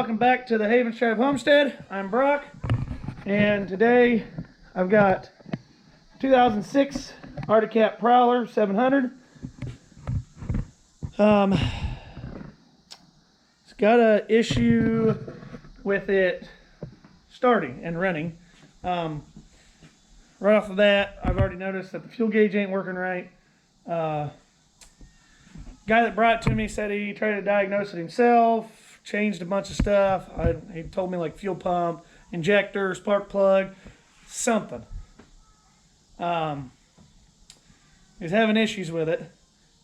welcome back to the Havens Drive Homestead. I'm Brock, and today I've got 2006 Arctic Cat Prowler 700. It's got an issue with it starting and running. Right off of that, I've already noticed that the fuel gauge ain't working right. Guy that brought it to me said he tried to diagnose it himself, changed a bunch of stuff. He told me like fuel pump, injector, spark plug, something. He's having issues with it.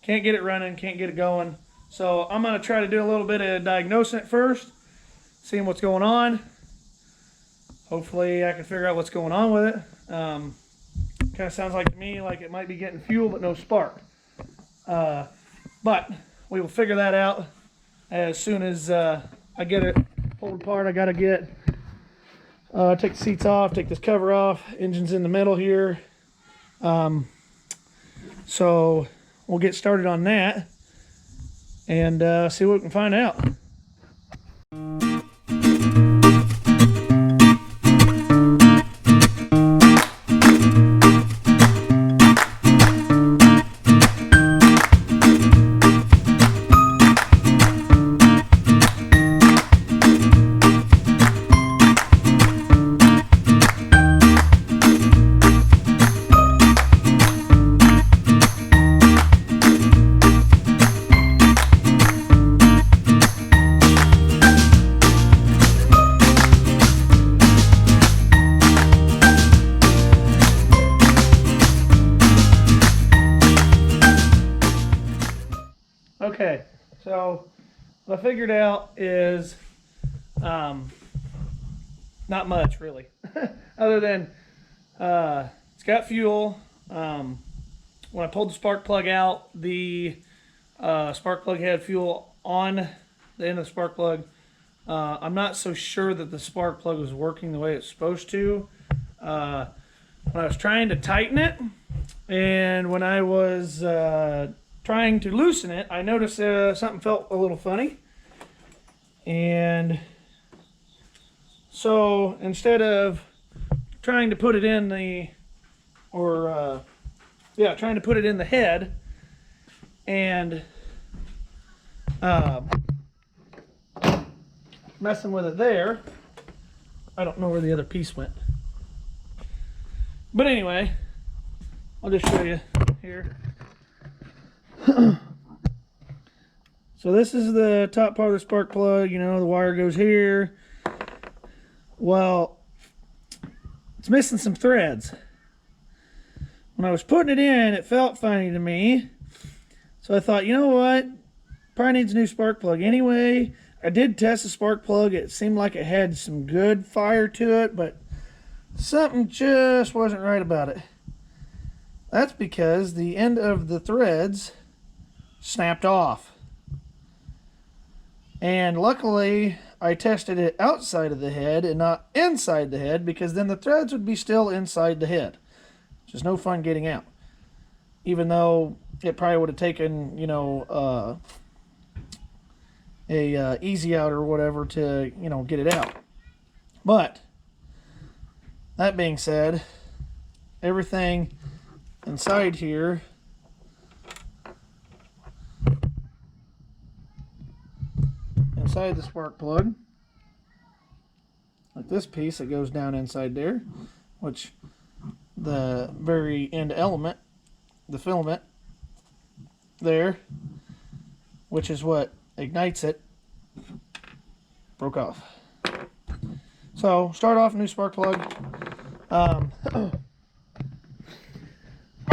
Can't get it running, can't get it going. So I'm going to try to do a little bit of diagnosing it first, seeing what's going on. Hopefully I can figure out what's going on with it. Kind of sounds like to me like it might be getting fuel but no spark. But we will figure that out as soon as I get it pulled apart. I got to get take the seats off, take this cover off. Engine's in the middle here. So we'll get started on that and see what we can find out. Okay, so what I figured out is not much really, other than it's got fuel. When I pulled the spark plug out, the spark plug had fuel on the end of the spark plug. I'm not so sure that the spark plug was working the way it's supposed to. When I was trying to tighten it, and when I was trying to loosen it, I noticed something felt a little funny, and so instead of trying to put it in the trying to put it in the head and messing with it there, I don't know where the other piece went, but anyway, I'll just show you here. So this is the top part of the spark plug. You know, the wire goes here. Well, it's missing some threads. When I was putting it in, it felt funny to me. So I thought, you know what? Probably needs a new spark plug anyway. I did test the spark plug. It seemed like it had some good fire to it, but something just wasn't right about it. That's because the end of the threads snapped off. And luckily I tested it outside of the head and not inside the head, because then the threads would be still inside the head. Just no fun getting out. Even though it probably would have taken, you know, a easy out or whatever to, you know, get it out. But that being said, everything inside here inside the spark plug, like this piece that goes down inside there, which the very end element, the filament there, which is what ignites it, broke off. So start off a new spark plug.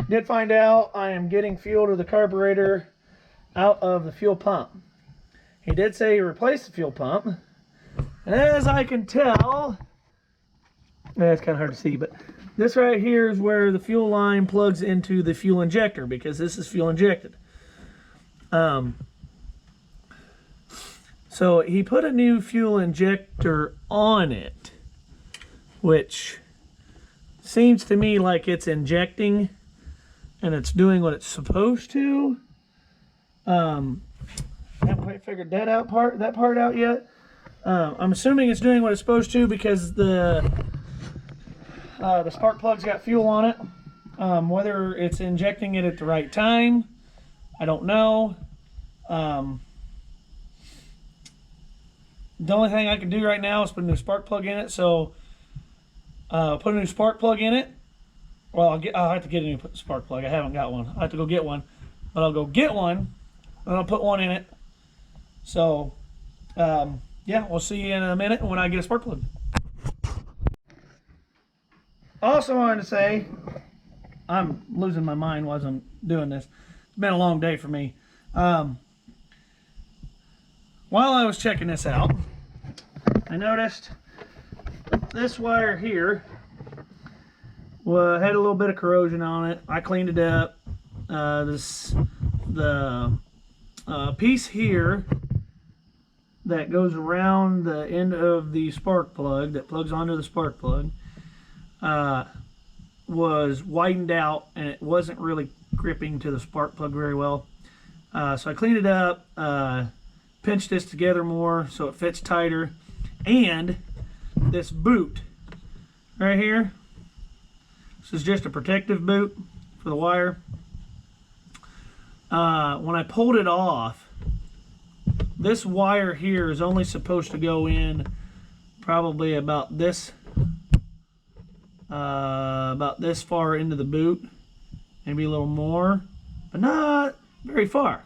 Did find out I am getting fuel to the carburetor out of the fuel pump. He did say he replaced the fuel pump, and as I can tell, it's kind of hard to see, but this right here is where the fuel line plugs into the fuel injector, because this is fuel injected. So he put a new fuel injector on it, which seems to me like it's injecting and it's doing what it's supposed to. I haven't quite figured that part out yet. I'm assuming it's doing what it's supposed to because the spark plug's got fuel on it. Whether it's injecting it at the right time, I don't know. The only thing I can do right now is put a new spark plug in it. So put a new spark plug in it. Well, I'll have to get a new spark plug. I haven't got one. I have to go get one. But I'll go get one, and I'll put one in it. So, yeah, we'll see you in a minute when I get a spark plug. Also wanted to say, I'm losing my mind while I'm doing this. It's been a long day for me. While I was checking this out, I noticed this wire here had a little bit of corrosion on it. I cleaned it up. The piece here that goes around the end of the spark plug, that plugs onto the spark plug, was widened out and it wasn't really gripping to the spark plug very well. So I cleaned it up, pinched this together more so it fits tighter, and this boot right here, this is just a protective boot for the wire. When I pulled it off, this wire here is only supposed to go in probably about this far into the boot, maybe a little more, but not very far.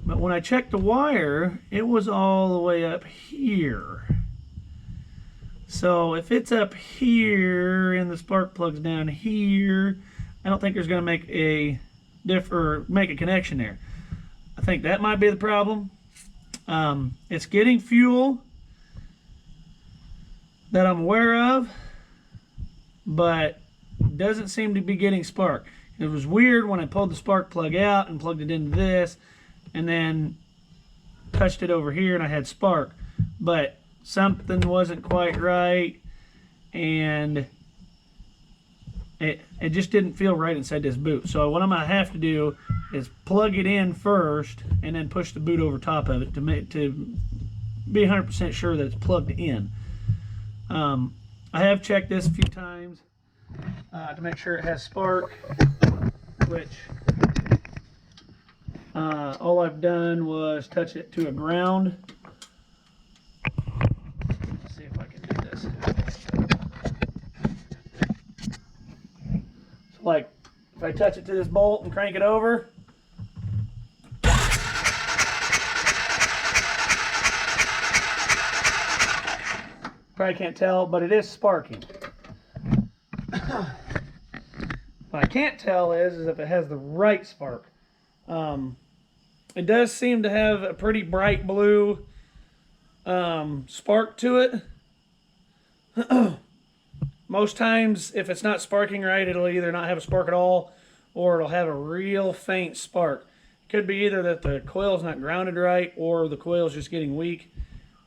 But when I checked the wire, it was all the way up here. So if it's up here and the spark plug's down here, I don't think there's going to make a connection there. I think that might be the problem. It's getting fuel that I'm aware of, but doesn't seem to be getting spark. It was weird when I pulled the spark plug out and plugged it into this and then touched it over here and I had spark, but something wasn't quite right and it just didn't feel right inside this boot. So what I'm going to have to do is plug it in first and then push the boot over top of it to be 100% sure that it's plugged in. I have checked this a few times to make sure it has spark, which all I've done was touch it to a ground. Let's see if I can do this. So like if I touch it to this bolt and crank it over, probably can't tell, but it is sparking. What I can't tell is if it has the right spark. It does seem to have a pretty bright blue spark to it. Most times, if it's not sparking right, it'll either not have a spark at all, or it'll have a real faint spark. It could be either that the coil's not grounded right, or the coil's just getting weak.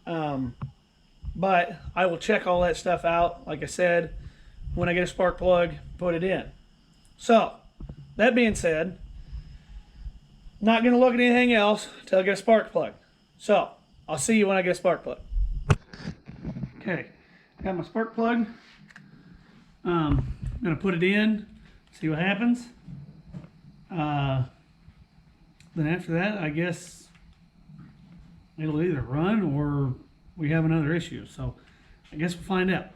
But I will check all that stuff out, like I said, when I get a spark plug, put it in. So, that being said, not going to look at anything else until I get a spark plug. So, I'll see you when I get a spark plug. Okay, got my spark plug. I'm going to put it in, see what happens. Then after that, I guess it'll either run or we have another issue. So, I guess we'll find out.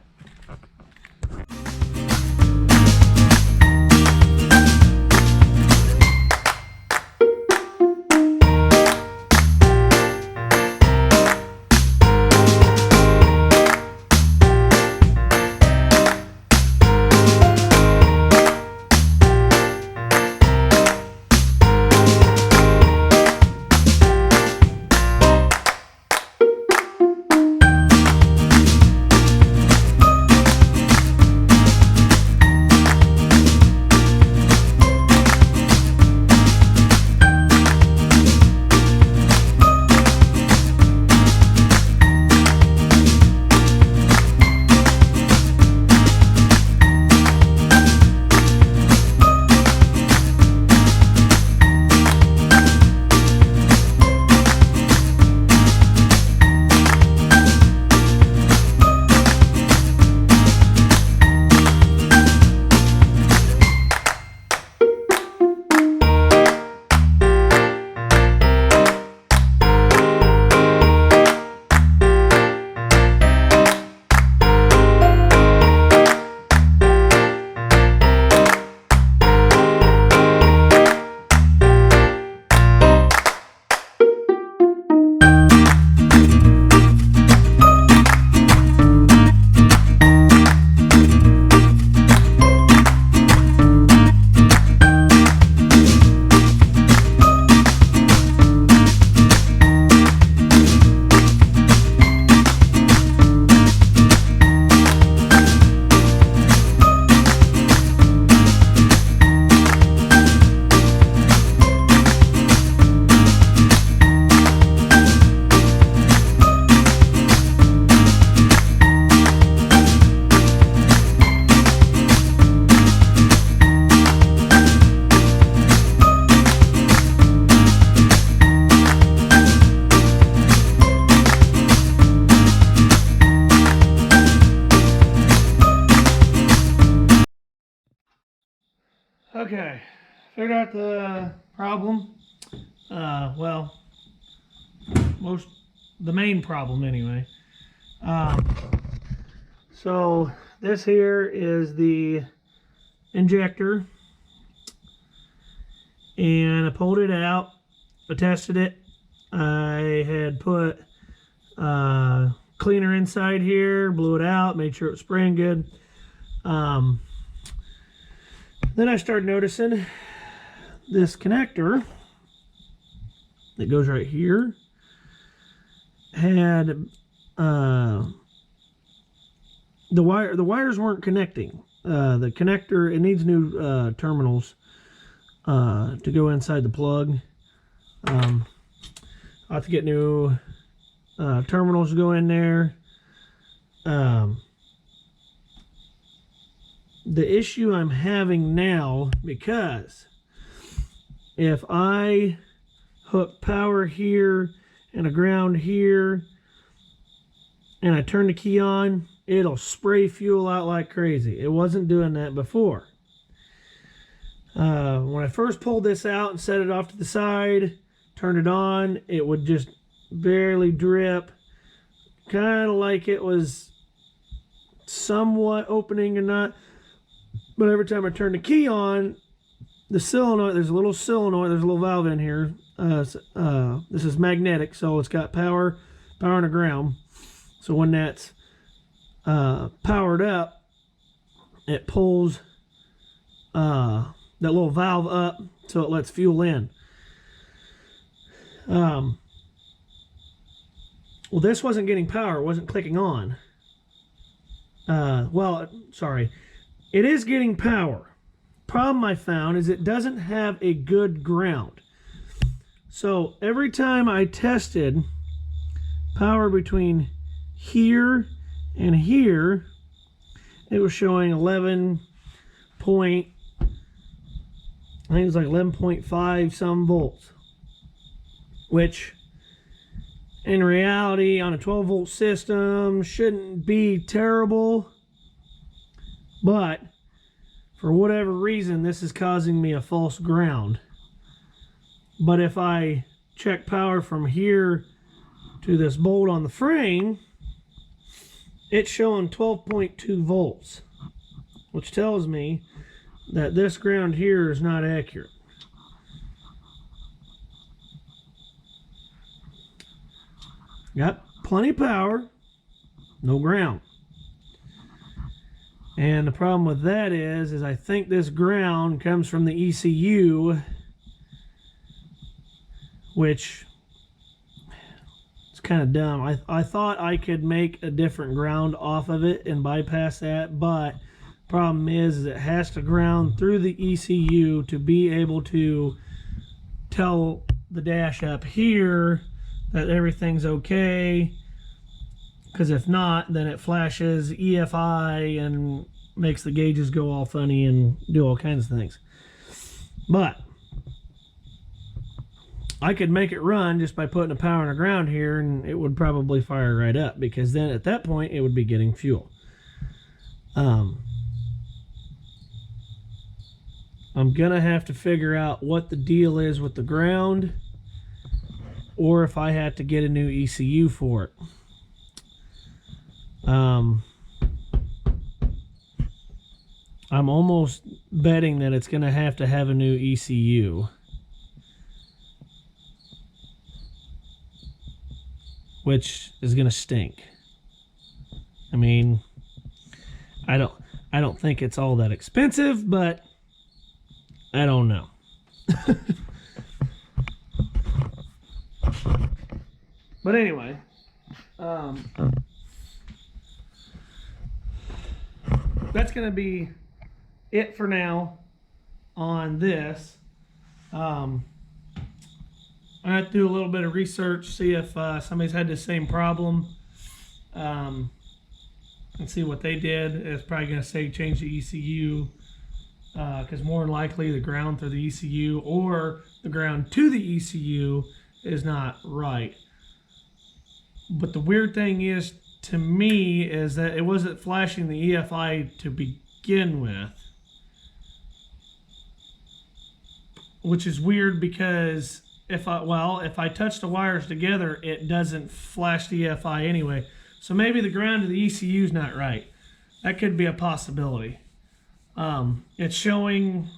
figured out the problem. Well, the main problem anyway. So this here is the injector, and I pulled it out. I tested it. I had put cleaner inside here, blew it out, made sure it was spraying good. Then I started noticing this connector that goes right here had the wires weren't connecting. The connector, it needs new terminals to go inside the plug. I'll have to get new terminals to go in there. The issue I'm having now, because if I hook power here and a ground here and I turn the key on, it'll spray fuel out like crazy. It wasn't doing that before. When I first pulled this out and set it off to the side, turned it on, it would just barely drip, kind of like it was somewhat opening or not. But every time I turn the key on, the solenoid, there's a little solenoid, there's a little valve in here. This is magnetic, so it's got power and a ground. So when that's powered up, it pulls that little valve up so it lets fuel in. Well, this wasn't getting power, it wasn't clicking on. Well, sorry. It is getting power. Problem I found is it doesn't have a good ground. So every time I tested power between here and here, it was showing 11 point, I think it was like 11.5 some volts, which in reality on a 12 volt system shouldn't be terrible, but for whatever reason this is causing me a false ground. But if I check power from here to this bolt on the frame, it's showing 12.2 volts, which tells me that this ground here is not accurate. Got plenty of power, no ground. And the problem with that is I think this ground comes from the ECU, which is kind of dumb. I thought I could make a different ground off of it and bypass that, but problem is it has to ground through the ECU to be able to tell the dash up here that everything's okay, because if not, then it flashes EFI and makes the gauges go all funny and do all kinds of things. But I could make it run just by putting a power and a ground here, and it would probably fire right up, because then at that point it would be getting fuel. I'm gonna have to figure out what the deal is with the ground, or if I had to get a new ECU for it. I'm almost betting that it's going to have a new ECU, which is going to stink. I mean, I don't think it's all that expensive, but I don't know. But anyway, that's going to be it for now on this. I have to do a little bit of research, see if somebody's had the same problem, and see what they did. It's probably going to say change the ECU, because more than likely the ground through the ECU or the ground to the ECU is not right. But the weird thing is, to me, is that it wasn't flashing the EFI to begin with. which is weird because if I touch the wires together, it doesn't flash the EFI anyway. So maybe the ground of the ECU is not right. That could be a possibility. It's showing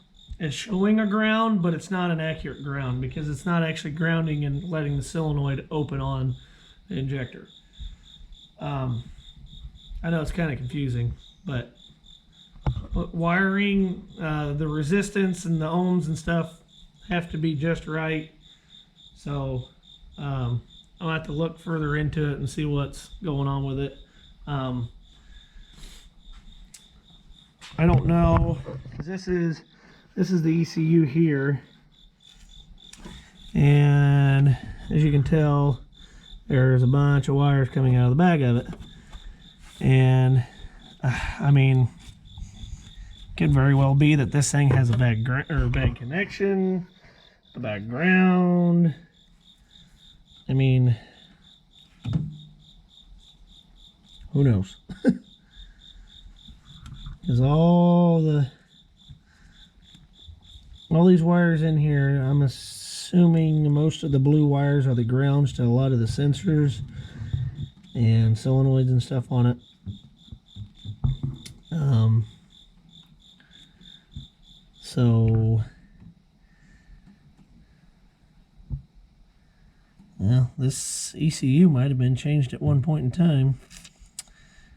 a ground, but it's not an accurate ground because it's not actually grounding and letting the solenoid open on the injector. I know it's kind of confusing, but wiring, the resistance and the ohms and stuff have to be just right. So I'll have to look further into it and see what's going on with it. I don't know. This is the ECU here, and as you can tell, there's a bunch of wires coming out of the back of it, and I mean, could very well be that this thing has a bad connection, a bad ground. I mean, who knows? Because all these wires in here, I'm assuming most of the blue wires are the grounds to a lot of the sensors and solenoids and stuff on it. So, well, this ECU might have been changed at one point in time.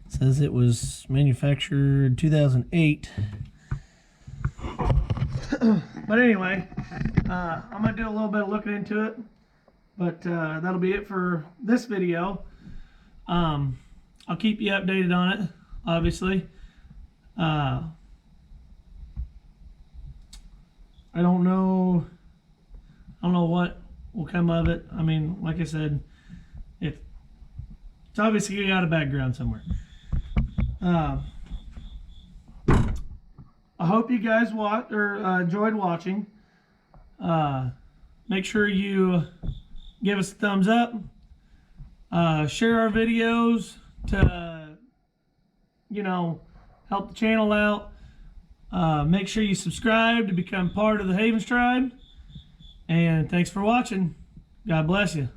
It says it was manufactured 2008. But anyway, I'm going to do a little bit of looking into it. But that'll be it for this video. I'll keep you updated on it, obviously. I don't know what will come of it. I mean, like I said, it's obviously got a background somewhere. I hope you guys enjoyed watching. Make sure you give us a thumbs up. Share our videos to, help the channel out. Make sure you subscribe to become part of the Havens tribe. And thanks for watching. God bless you.